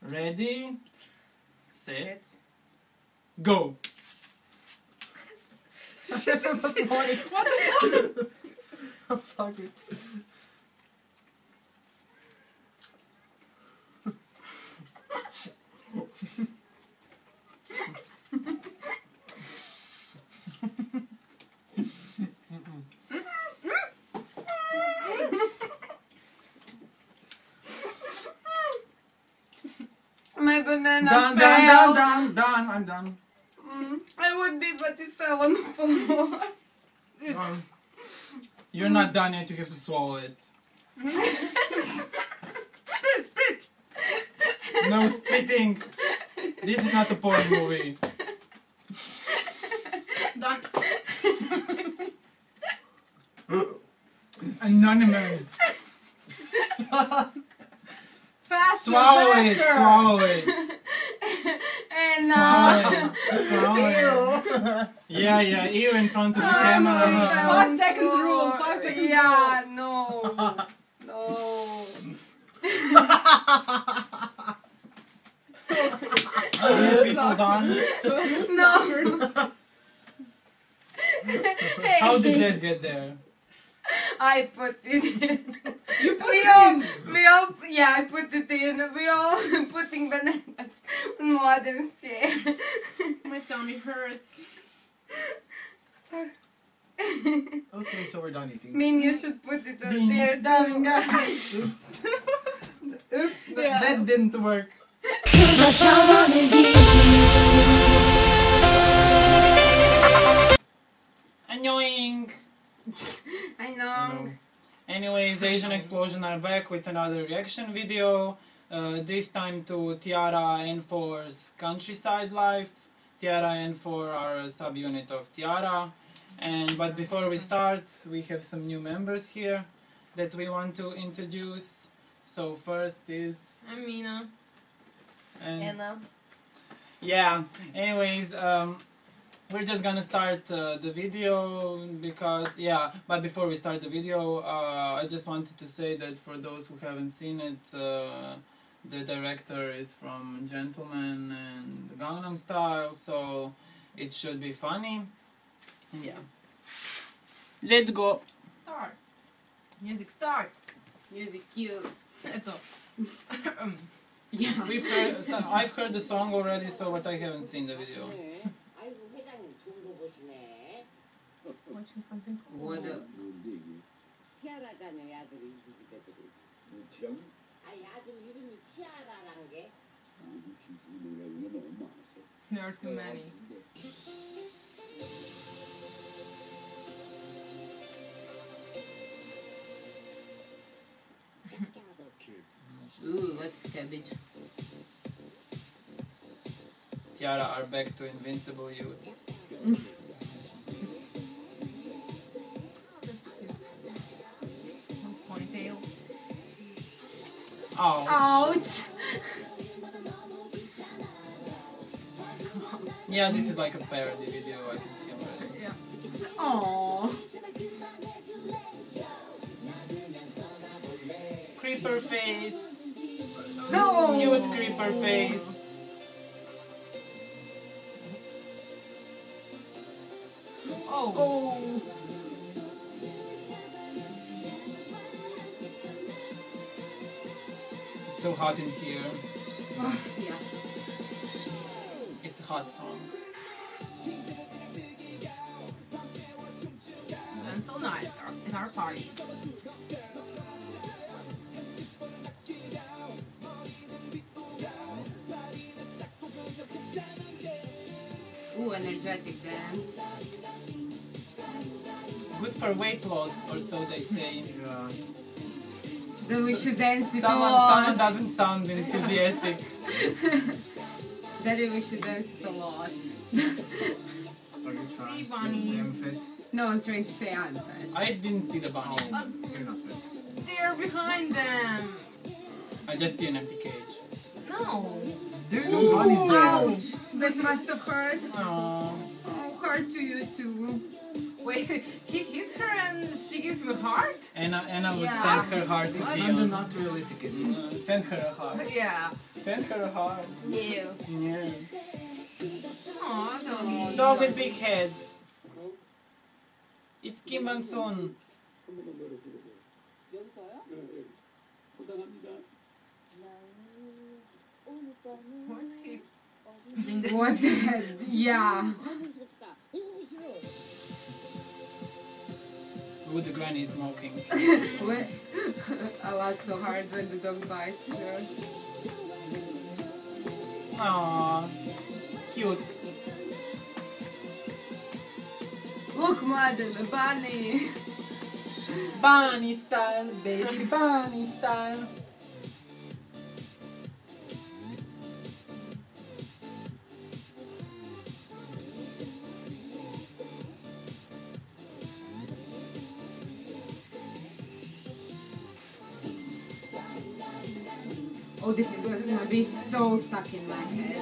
Ready, set, go! Shit, I'm not funny. What the fuck? Fuck it. My banana Done, fell. done, I'm done. I would be, but it fell on the floor. You're not done yet, you have to swallow it. Spit! No spitting! This is not a porn movie. Done. Anonymous! Faster, Swallow it! faster. Swallow it! And Swallow it! Yeah, ew in front of the camera. 5 seconds rule. 5 seconds Yeah, rule. no. No. Are you people done? No. How did that get there? I put it in. You put it in. We all, yeah, I put it in. We all putting bananas on modern scale. My tummy hurts. Okay, so we're done eating. I mean, you should put it up Ding, there ding, too. ding. Oops. Oops, Yeah. that didn't work. Annoying! I know. Anyways, the Asian Explosion are back with another reaction video. This time to T-ara and for's Countryside Life. T-ara and for our subunit of T-ara. But before we start, we have some new members here that we want to introduce. So first is... I'm Mina. And Anna. yeah, anyways, we're just gonna start the video because, yeah, but before we start the video, I just wanted to say that for those who haven't seen it, the director is from Gentleman and Gangnam Style, so it should be funny. Yeah. Let's go! Start. Music start. Music cue. Это. Yeah. I've heard the song already, so but I haven't seen the video. Watching something cool. What a... 티아라잖아요, 아들이 이 집에 들이. 지영? 아니 아들 이름이 티아라라는 게. There are too many. Ooh, what's cabbage? T-ara are back to Invincible Youth. Ponytail. Ouch! Ouch! Yeah, this is like a parody video, I can see already. Yeah. Aww. Creeper face! No! Cute creeper face! Oh. Oh. It's so hot in here. Yeah. It's a hot song. Pencil night at our parties. Ooh, energetic dance. Good for weight loss, or so they say. Then we should dance it a Someone lot. doesn't sound enthusiastic. Daddy, we should dance it a lot. See bunnies. No, I'm trying to say I'm fat. I didn't see the bunny. You're not fit. They're behind them. I just see an empty cage. No. There are no bunnies there. Ouch! That must have hurt. Aww. Oh, hurt to you too. Wait, he hits her and she gives him a heart? Anna would Yeah. send her heart to I'm the Jeon. not realistic kid. Send her a heart. Yeah. Send her a heart. Yeah. Yeah. Aw, doggy. Dog with big head. It's Kim and Sun. 여기서요? 고생합니다. What's he? What the heck? Yeah. With the granny smoking. What? I laugh so hard when the dog bites her. Aww. Cute. Look, madam, a bunny. Bunny style, baby, bunny style. Oh, this is gonna be so stuck in my head.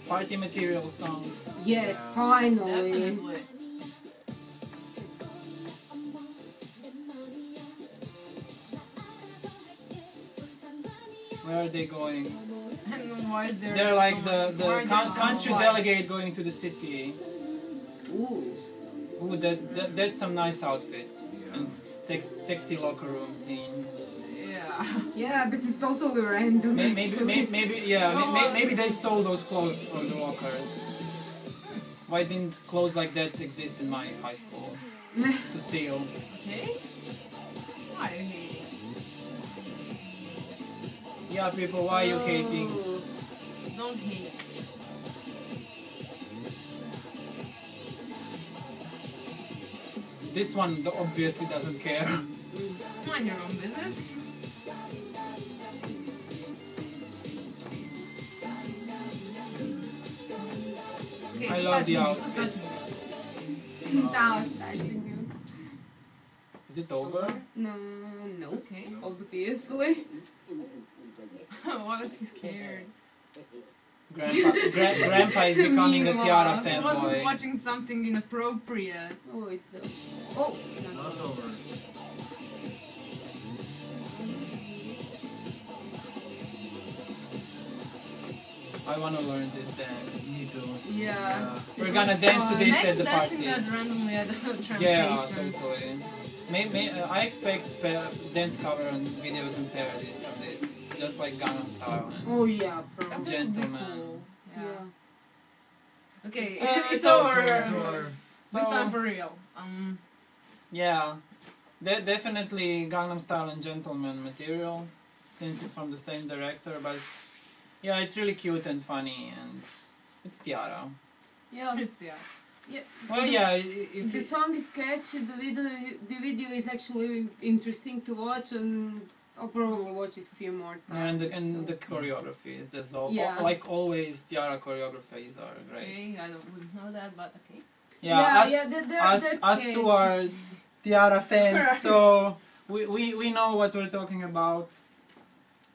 Party material song. Yes, finally. Definitely. Where are they going? And why is there They're like so the much- why are there so country much delegate going to the city. Ooh. Ooh, that's some nice outfits. Yeah. And sexy locker room scene. Yeah. Yeah, but it's totally random. Maybe they stole those clothes from the lockers. Why didn't clothes like that exist in my high school? To steal. Okay. Why are you hating? Yeah, people, why are you hating? Oh. Don't hate. This one obviously doesn't care. Mind your own business. Okay, I who's love the touching me? Who's outfits. touching me? Now it's touching you. Is it over? No, no. Okay. Obviously. Why was he scared? Grandpa is becoming a T-ara He wasn't fanboy. watching something inappropriate. Oh, it's oh, it's not. Not over. I want to learn this dance. Me too. Yeah. We're gonna dance to this at Imagine the dancing party. that randomly at the train Yeah, station. totally. I expect dance cover and videos and parodies from this, just like Gangnam Style and Oh yeah, That probably. would be Gentleman. cool. Yeah. Yeah. Okay, it's it's over. over. This time So, for real. yeah, definitely Gangnam Style and Gentleman material, since it's from the same director. But yeah, it's really cute and funny, and it's T-ara. Yeah. It's the Well, yeah, if The song is catchy. The video is actually interesting to watch, and I'll probably watch it a few more times. and the choreography is just all, Yeah. like always. T-ara choreographies are great. Okay, I wouldn't know that, but okay. Yeah, us, they're us catchy. two are T-ara fans, so we know what we're talking about.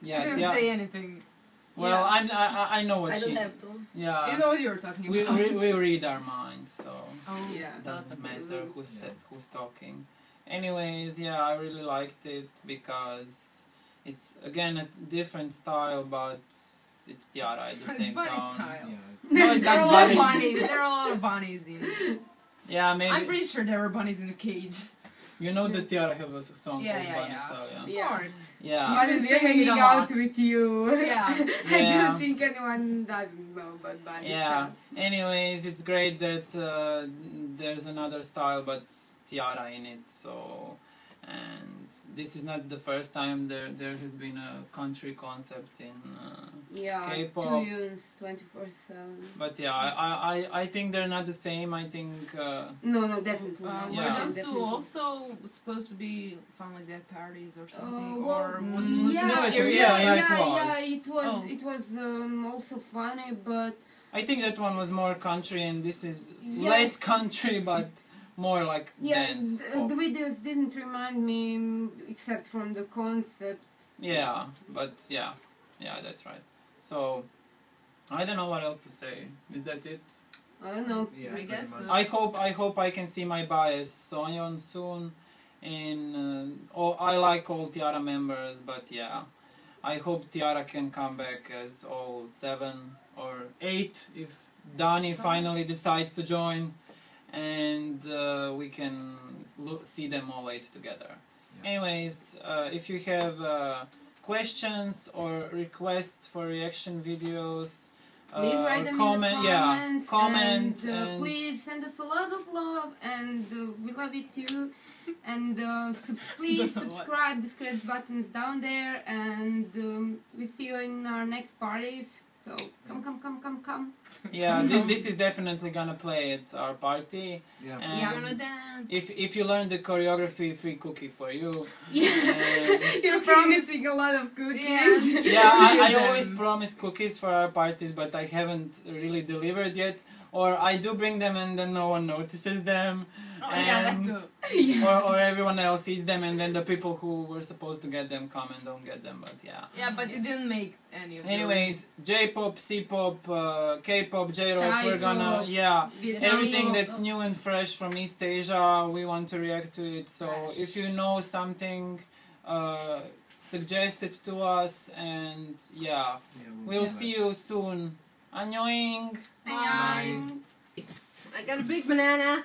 She didn't say anything. Well, Yeah. I know what I she. don't have to. Yeah. You know what you're talking we, about. we read our minds, so Oh, Yeah. doesn't matter who's talking. Anyways, yeah, I really liked it because it's again a different style, but it's T-ara at the It's same bunny time. style. Yeah. No, it's There are not a lot of bunny. bunnies. There are a lot of bunnies in it. Yeah, maybe I'm pretty sure there were bunnies in the cage. you know that T-ara have a song Yeah, called yeah, Bunny yeah. Style, yeah. Of Yeah. course. Yeah. But Bunny it's really hanging a out lot. with you. Yeah. I Yeah. don't think anyone doesn't know about Bunny. Yeah. Anyways, it's great that there's another style, but T-ara in it. So, and this is not the first time there has been a country concept in. Yeah, K-pop. 2 years, 24/7. But yeah, I think they're not the same. I think. No, definitely not. Yeah. Were those two Definitely. also supposed to be fun like that parodies or something? Well, or was it supposed yeah, to be it- serious? yeah, it was. it was. Oh. It was also funny, but I think that one was more country, and this is Yeah. less country, but more like yeah, dance. the videos didn't remind me except from the concept. Yeah, but yeah, Yeah, that's right. So I don't know what else to say. Is that it? I don't know. Yeah, I pretty guess. much. I hope I can see my bias Soyeon soon. And I like all T-ara members, but yeah, I hope T-ara can come back as all 7 or 8 if Dani finally decides to join, and we can see them all 8 together. Yeah. Anyways, if you have questions or requests for reaction videos, Please write them in the comment, comments, and, and please send us a lot of love, and we love you too. And please subscribe. The script button is down there, and we see you in our next parties. So come. yeah, this is definitely gonna play at our party. Yeah. And We're gonna dance. if you learn the choreography, free cookie for you. Yeah. And You're promising a lot of cookies. Yeah. yeah, I always promise cookies for our parties, but I haven't really delivered yet. Or I do bring them and then no one notices them. Oh, yeah, that And- too. or everyone else eats them, and then the people who were supposed to get them come and don't get them, but yeah. Yeah, but you didn't make any of those. Anyways, J-pop, C-pop, K-pop, J-rock, we're gonna, Thai-pop, yeah, Vietnamese everything pop. that's new and fresh from East Asia, we want to react to it. So if you know something, suggest it to us, and yeah, we'll see you soon. Annyeong! Annyeong. Bye. I got a big banana.